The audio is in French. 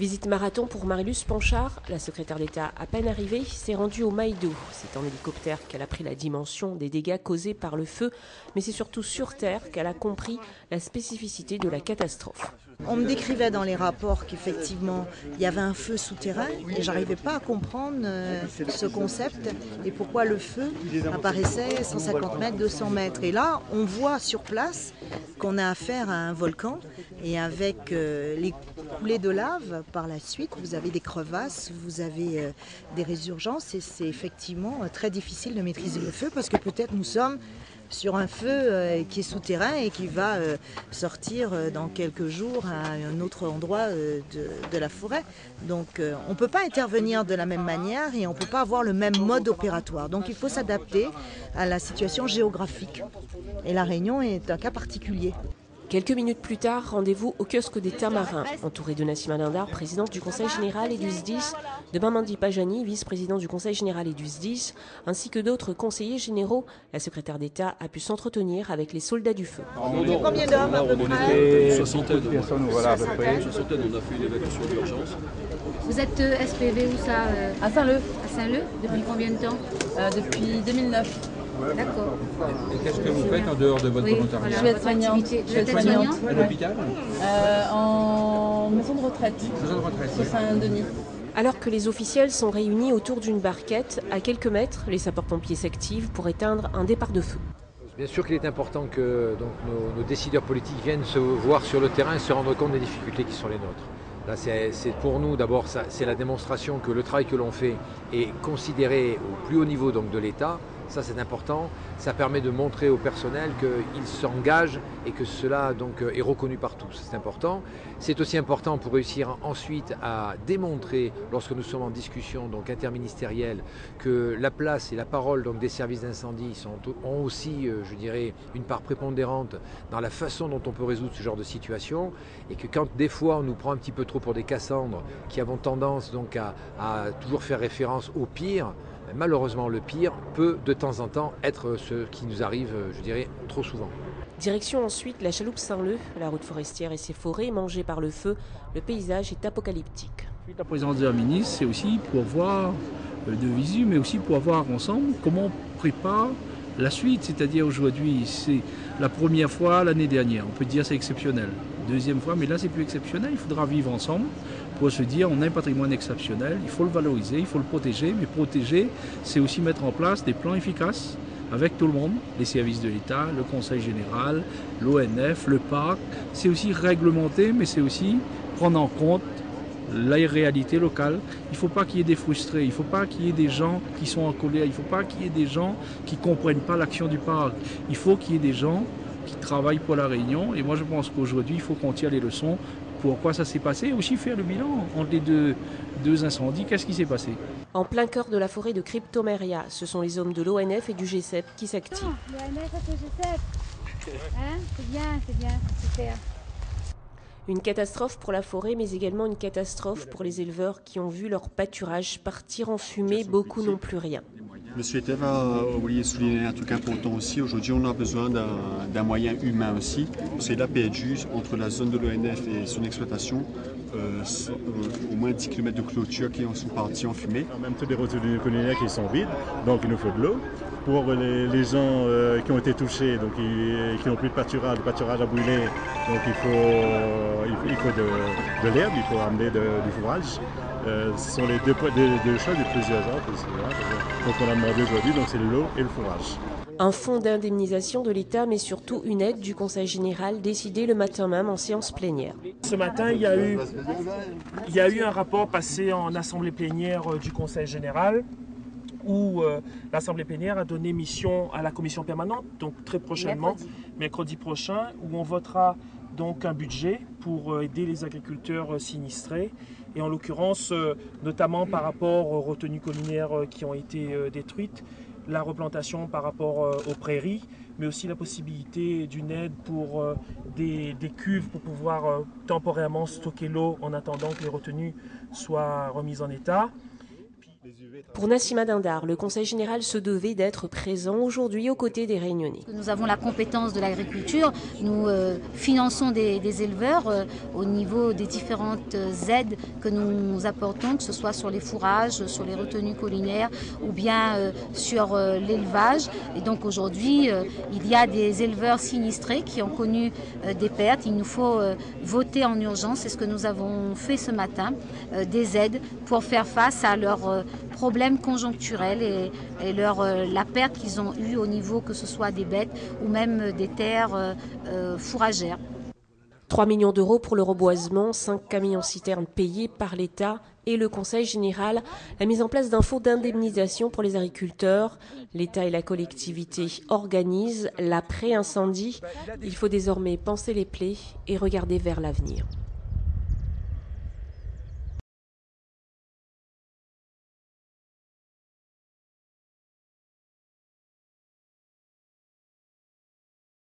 Visite marathon pour Marie-Luce Panchard. La secrétaire d'État, à peine arrivée, s'est rendue au Maïdo. C'est en hélicoptère qu'elle a pris la dimension des dégâts causés par le feu, mais c'est surtout sur terre qu'elle a compris la spécificité de la catastrophe. On me décrivait dans les rapports qu'effectivement il y avait un feu souterrain et j'arrivais pas à comprendre ce concept et pourquoi le feu apparaissait 150 mètres, 200 mètres. Et là, on voit sur place qu'on a affaire à un volcan et avec les coulées de lave par la suite, vous avez des crevasses, vous avez des résurgences et c'est effectivement très difficile de maîtriser le feu parce que peut-être nous sommes sur un feu qui est souterrain et qui va sortir dans quelques jours à un autre endroit de la forêt. Donc on ne peut pas intervenir de la même manière et on ne peut pas avoir le même mode opératoire. Donc il faut s'adapter à la situation géographique. Et La Réunion est un cas particulier. Quelques minutes plus tard, rendez-vous au kiosque des Tamarins, entouré de Nassima Dindar, présidente du Conseil général et du SDIS, de Mamandi Pajani, vice-président du Conseil général et du SDIS, ainsi que d'autres conseillers généraux. La secrétaire d'État a pu s'entretenir avec les soldats du feu. Combien d'hommes à peu près? On était soixantaine de personnes, voilà à peu près. Soixantaine, on a fait une évacuation d'urgence. Vous êtes SPV où ça À Saint-Leu. À Saint-Leu? Depuis combien de temps? Depuis 2009. D'accord. Et qu'est-ce que vous faites en dehors de votre volontariat? Voilà, Je suis aide-soignante. Vous êtes aide-soignante À l'hôpital? En maison de retraite. Maison de retraite, Sur Saint-Denis. Alors que les officiels sont réunis autour d'une barquette, à quelques mètres, les sapeurs-pompiers s'activent pour éteindre un départ de feu. Bien sûr qu'il est important que donc, nos décideurs politiques viennent se voir sur le terrain et se rendre compte des difficultés qui sont les nôtres. Là, c'est pour nous d'abord, c'est la démonstration que le travail que l'on fait est considéré au plus haut niveau donc, de l'État. Ça, c'est important. Ça permet de montrer au personnel qu'il s'engage et que cela donc, est reconnu par tous. C'est important. C'est aussi important pour réussir ensuite à démontrer, lorsque nous sommes en discussion donc, interministérielle, que la place et la parole donc, des services d'incendie ont aussi, je dirais, une part prépondérante dans la façon dont on peut résoudre ce genre de situation et que quand des fois on nous prend un petit peu trop pour des Cassandres qui avons tendance donc, à toujours faire référence au pire, malheureusement, le pire peut de temps en temps être ce qui nous arrive, je dirais, trop souvent. Direction ensuite la chaloupe Saint-Leu, la route forestière et ses forêts mangées par le feu. Le paysage est apocalyptique. La présence de la ministre, c'est aussi pour voir de visu, mais aussi pour voir ensemble comment on prépare la suite. C'est-à-dire aujourd'hui, c'est la première fois l'année dernière. On peut dire c'est exceptionnel. Deuxième fois, mais là c'est plus exceptionnel. Il faudra vivre ensemble pour se dire on a un patrimoine exceptionnel. Il faut le valoriser, il faut le protéger. Mais protéger, c'est aussi mettre en place des plans efficaces avec tout le monde, les services de l'État, le Conseil général, l'ONF, le parc. C'est aussi réglementer, mais c'est aussi prendre en compte la réalité locale. Il ne faut pas qu'il y ait des frustrés, il ne faut pas qu'il y ait des gens qui sont en colère, il ne faut pas qu'il y ait des gens qui ne comprennent pas l'action du parc. Il faut qu'il y ait des gens qui travaillent pour la Réunion. Et moi je pense qu'aujourd'hui il faut qu'on tire les leçons. Pourquoi ça s'est passé et aussi faire le bilan entre les deux incendies. Qu'est-ce qui s'est passé? En plein cœur de la forêt de Cryptomeria, ce sont les hommes de l'ONF et du G7 qui s'activent. L'ONF et le G7. Hein? C'est bien, super. Une catastrophe pour la forêt, mais également une catastrophe pour les éleveurs qui ont vu leur pâturage partir en fumée. Beaucoup n'ont plus rien. Monsieur Etève a souligné un truc important aussi. Aujourd'hui, on a besoin d'un moyen humain aussi. C'est la PHU entre la zone de l'ONF et son exploitation. Au moins 10 km de clôture qui sont partis en fumée. Même tous les retenues collinaires qui sont vides, donc il nous faut de l'eau. Pour les gens qui ont été touchés, donc qui n'ont plus de pâturage, le pâturage a brûlé, donc il faut de l'herbe, il faut amener du fourrage. Ce sont les deux choses les plus urgentes ici. Donc on a demandé aujourd'hui, donc c'est l'eau et le fourrage. Un fonds d'indemnisation de l'État, mais surtout une aide du Conseil général décidée le matin même en séance plénière. Ce matin, il y a eu un rapport passé en assemblée plénière du Conseil général où l'assemblée plénière a donné mission à la commission permanente, donc très prochainement, mercredi prochain, où on votera donc un budget pour aider les agriculteurs sinistrés. Et en l'occurrence, notamment par rapport aux retenues collinaires qui ont été détruites, la replantation par rapport aux prairies, mais aussi la possibilité d'une aide pour des cuves pour pouvoir temporairement stocker l'eau en attendant que les retenues soient remises en état. Pour Nassima Dindar, le Conseil général se devait d'être présent aujourd'hui aux côtés des Réunionnais. Nous avons la compétence de l'agriculture, nous finançons des éleveurs au niveau des différentes aides que nous apportons, que ce soit sur les fourrages, sur les retenues collinaires ou bien sur l'élevage. Et donc aujourd'hui, il y a des éleveurs sinistrés qui ont connu des pertes. Il nous faut voter en urgence, c'est ce que nous avons fait ce matin, des aides pour faire face à leurs problèmes conjoncturels et la perte qu'ils ont eue au niveau que ce soit des bêtes ou même des terres fourragères. 3 millions d'euros pour le reboisement, 5 camions-citernes payés par l'État et le Conseil général, la mise en place d'un fonds d'indemnisation pour les agriculteurs. L'État et la collectivité organisent l'après-incendie. Il faut désormais panser les plaies et regarder vers l'avenir.